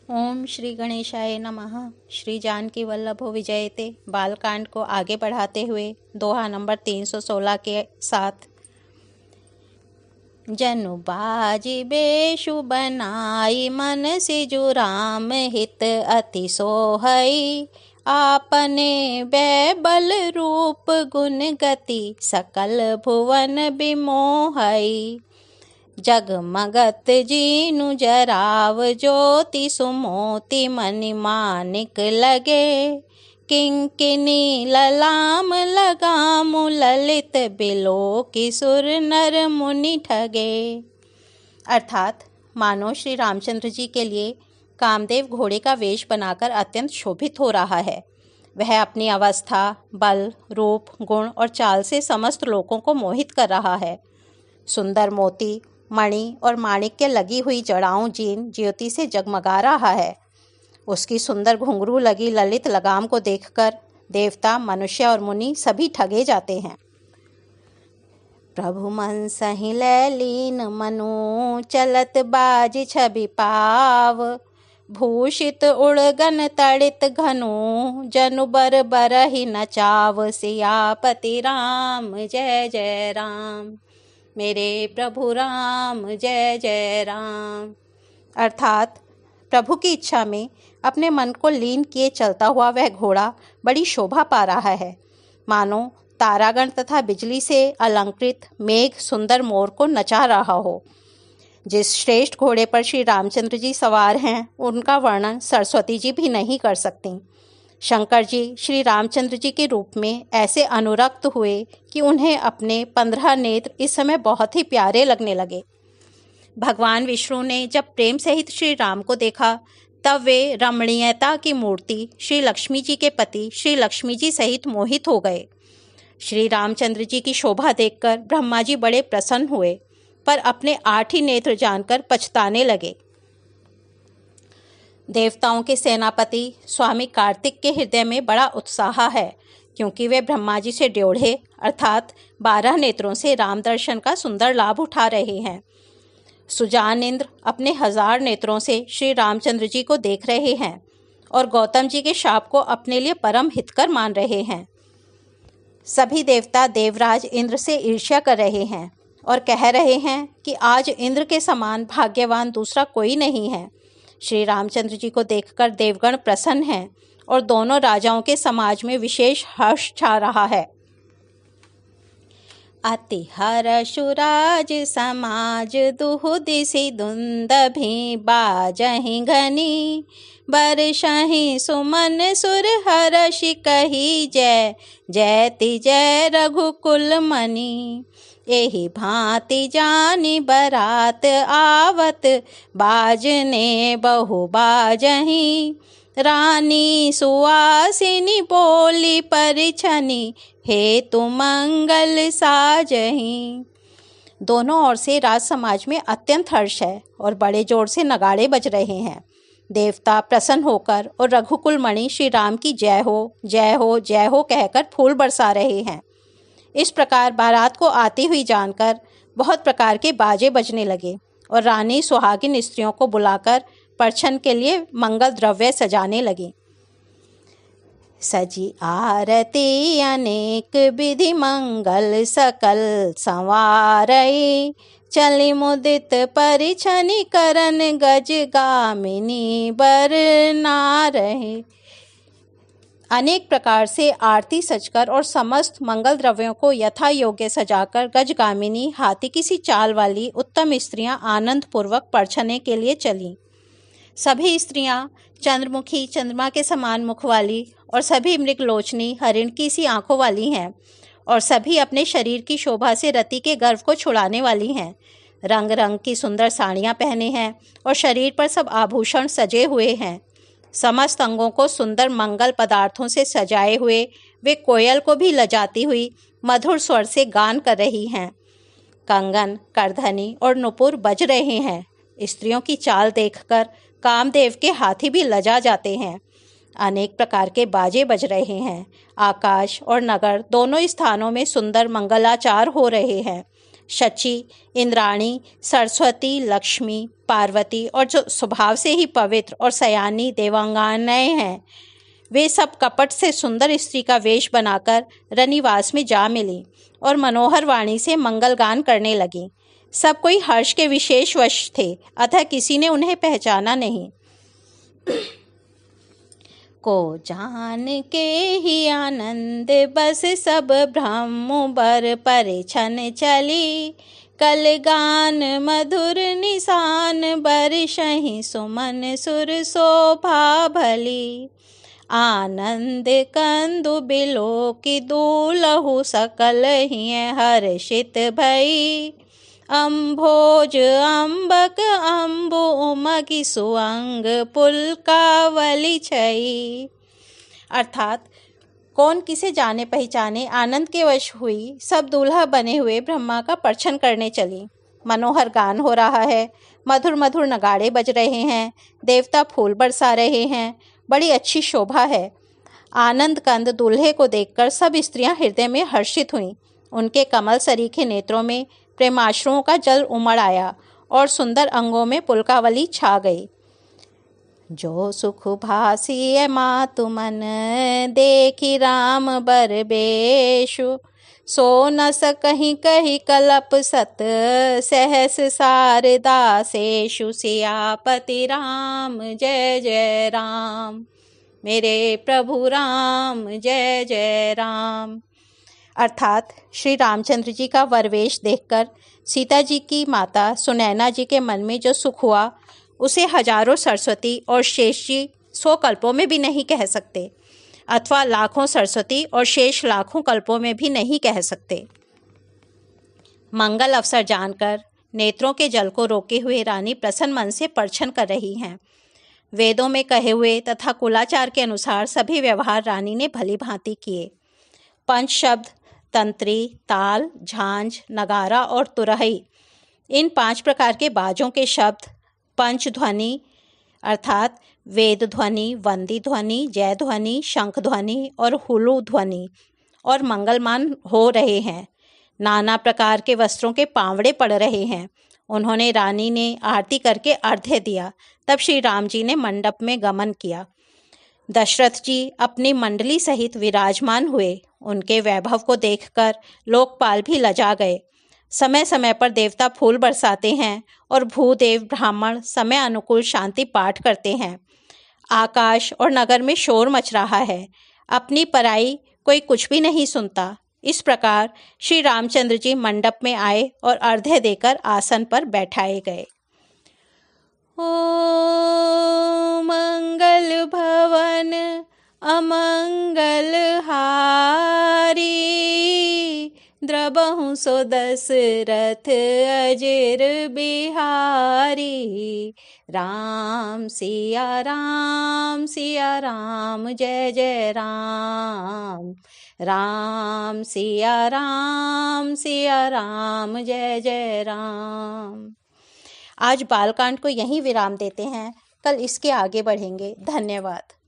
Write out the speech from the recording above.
ओम श्री गणेशाय नमः। श्री जानकी वल्लभो विजयते बालकांड को आगे बढ़ाते हुए दोहा नंबर 316 के साथ। जनु बाजी बेशु बनाई मन सिजु राम हित अति सोहई। आपने बैबल रूप गुण गति सकल भुवन बिमोहई। जगमगत जीनु जराव ज्योति सुमोति मनि मानिक लगे। किंकिनी ललाम लगामु ललित बिलो की सुर नर मुनि ठगे। अर्थात मानो श्री रामचंद्र जी के लिए कामदेव घोड़े का वेश बनाकर अत्यंत शोभित हो रहा है। वह अपनी अवस्था, बल, रूप, गुण और चाल से समस्त लोगों को मोहित कर रहा है। सुंदर मोती, मणि और माणिक्य लगी हुई जड़ाओं जीन ज्योति से जगमगा रहा है। उसकी सुंदर घुंघरू लगी ललित लगाम को देखकर देवता, मनुष्य और मुनि सभी ठगे जाते हैं। प्रभु मन सहि लैलीन मनु चलत बाज छवि पाव। भूषित उड़गन तड़ित घनु जनु बर बरहि नचाव। सियापति राम जय जय राम, मेरे प्रभु राम जय जय राम। अर्थात प्रभु की इच्छा में अपने मन को लीन किए चलता हुआ वह घोड़ा बड़ी शोभा पा रहा है। मानो तारागण तथा बिजली से अलंकृत मेघ सुंदर मोर को नचा रहा हो। जिस श्रेष्ठ घोड़े पर श्री रामचंद्र जी सवार हैं, उनका वर्णन सरस्वती जी भी नहीं कर सकती। शंकर जी श्री रामचंद्र जी के रूप में ऐसे अनुरक्त हुए कि उन्हें अपने 15 नेत्र इस समय बहुत ही प्यारे लगने लगे। भगवान विष्णु ने जब प्रेम सहित श्री राम को देखा, तब वे रमणीयता की मूर्ति श्री लक्ष्मी जी के पति श्री लक्ष्मी जी सहित मोहित हो गए। श्री रामचंद्र जी की शोभा देखकर ब्रह्मा जी बड़े प्रसन्न हुए, पर अपने 8 ही नेत्र जानकर पछताने लगे। देवताओं के सेनापति स्वामी कार्तिक के हृदय में बड़ा उत्साह है, क्योंकि वे ब्रह्मा जी से ड्योढ़े अर्थात 12 नेत्रों से राम दर्शन का सुंदर लाभ उठा रहे हैं। सुजान इंद्र अपने 1000 नेत्रों से श्री रामचंद्र जी को देख रहे हैं और गौतम जी के शाप को अपने लिए परम हितकर मान रहे हैं। सभी देवता देवराज इंद्र से ईर्ष्या कर रहे हैं और कह रहे हैं कि आज इंद्र के समान भाग्यवान दूसरा कोई नहीं है। श्री रामचंद्र जी को देखकर देवगण प्रसन्न हैं और दोनों राजाओं के समाज में विशेष हर्ष छा रहा है। अति हर्षु राज समाज दुहु दिसि दुंदभि बाजहि घनी। बरषहि सुमन सुर हर्षि कही जय जयति जय रघुकुल मनि। एहि भांति जानी बरात आवत बाजने बहु बाजहि। रानी सुवासिनी बोली परिछनि हेतु मंगल साजहि। दोनों ओर से राज समाज में अत्यंत हर्ष है और बड़े जोर से नगाड़े बज रहे हैं। देवता प्रसन्न होकर और रघुकुल मणि श्री राम की जय हो जय हो जय हो कहकर फूल बरसा रहे हैं। इस प्रकार बारात को आती हुई जानकर बहुत प्रकार के बाजे बजने लगे और रानी सुहागिन स्त्रियों को बुलाकर परछन के लिए मंगल द्रव्य सजाने लगी। सजी आरती अनेक विधि मंगल सकल संवारई। चली मुदित परिछनि करन गज गामिनी बर नारहि। अनेक प्रकार से आरती सजकर और समस्त मंगल द्रव्यों को यथा योग्य सजाकर गजगामिनी हाथी किसी चाल वाली उत्तम स्त्रियां आनंद पूर्वक परछने के लिए चलीं। सभी स्त्रियां चंद्रमुखी चंद्रमा के समान मुख वाली और सभी मृगलोचनी हरिण की सी आंखों वाली हैं और सभी अपने शरीर की शोभा से रति के गर्व को छुड़ाने वाली हैं। रंग रंग की सुंदर साड़ियां पहने हैं और शरीर पर सब आभूषण सजे हुए हैं। समस्त अंगों को सुंदर मंगल पदार्थों से सजाए हुए वे कोयल को भी लजाती हुई मधुर स्वर से गान कर रही हैं। कंगन, करधनी और नुपुर बज रहे हैं। स्त्रियों की चाल देखकर कामदेव के हाथी भी लजा जाते हैं। अनेक प्रकार के बाजे बज रहे हैं। आकाश और नगर दोनों स्थानों में सुंदर मंगलाचार हो रहे हैं। शची, इंद्राणी, सरस्वती, लक्ष्मी, पार्वती और जो स्वभाव से ही पवित्र और सयानी देवांगनाएं हैं, वे सब कपट से सुंदर स्त्री का वेश बनाकर रनिवास में जा मिली और मनोहर वाणी से मंगल गान करने लगी। सब कोई हर्ष के विशेष वश थे, अतः किसी ने उन्हें पहचाना नहीं। को जान के ही आनंद बस सब ब्रह्म बर परिछन चली, कल गान मधुर निशान बरसहि सुमन सुर शोभा भली। आनंद कंदु बिलो की दूलहु सकल ही हर्षित भई, अम्भोज अम्बक अम्बु उमगी सुअंग पुलकावली छई। अर्थात कौन किसे जाने पहचाने आनंद के वश हुई सब दूल्हा बने हुए ब्रह्मा का परछन करने चली। मनोहर गान हो रहा है, मधुर मधुर नगाड़े बज रहे हैं, देवता फूल बरसा रहे हैं, बड़ी अच्छी शोभा है। आनंद कंद दूल्हे को देखकर सब स्त्रियां हृदय में हर्षित हुईं। उनके कमल सरीखे नेत्रों में प्रेमाश्रुओं का जल उमड़ आया और सुंदर अंगों में पुलकावली छा गई। जो सुख भासी मातु मन देखी राम बर बेशु, सो न सकहीं कही कलप सत सहस शारदा शेषु। सियापति राम जय जय राम, मेरे प्रभु राम जय जय राम। अर्थात श्री रामचंद्र जी का वरवेश देखकर सीता जी की माता सुनैना जी के मन में जो सुख हुआ, उसे हजारों सरस्वती और शेष जी 100 कल्पों में भी नहीं कह सकते, अथवा लाखों सरस्वती और शेष लाखों कल्पों में भी नहीं कह सकते। मंगल अवसर जानकर नेत्रों के जल को रोके हुए रानी प्रसन्न मन से परछन कर रही हैं। वेदों में कहे हुए तथा कुलाचार के अनुसार सभी व्यवहार रानी ने भली भांति किए। पंच शब्द तंत्री, ताल, झांझ, नगारा और तुरही, इन 5 प्रकार के बाजों के शब्द पंच ध्वनि अर्थात वेद ध्वनि, वंदी ध्वनि, जय ध्वनि, शंख ध्वनि और हुलु ध्वनि और मंगलमान हो रहे हैं। नाना प्रकार के वस्त्रों के पांवड़े पड़ रहे हैं। उन्होंने रानी ने आरती करके अर्घ्य दिया। तब श्री राम जी ने मंडप में गमन किया। दशरथ जी अपनी मंडली सहित विराजमान हुए। उनके वैभव को देखकर लोकपाल भी लजा गए। समय समय पर देवता फूल बरसाते हैं और भूदेव ब्राह्मण समय अनुकूल शांति पाठ करते हैं। आकाश और नगर में शोर मच रहा है। अपनी पराई कोई कुछ भी नहीं सुनता। इस प्रकार श्री रामचंद्र जी मंडप में आए और अर्घ्य देकर आसन पर बैठाए गए। ओ मंगल भवन अमंगल हारी, द्रबहु सो दशरथ अजिर बिहारी। राम सिया राम जय जय राम, राम सिया राम जय जय राम। आज बालकांड को यहीं विराम देते हैं। कल इसके आगे बढ़ेंगे। धन्यवाद।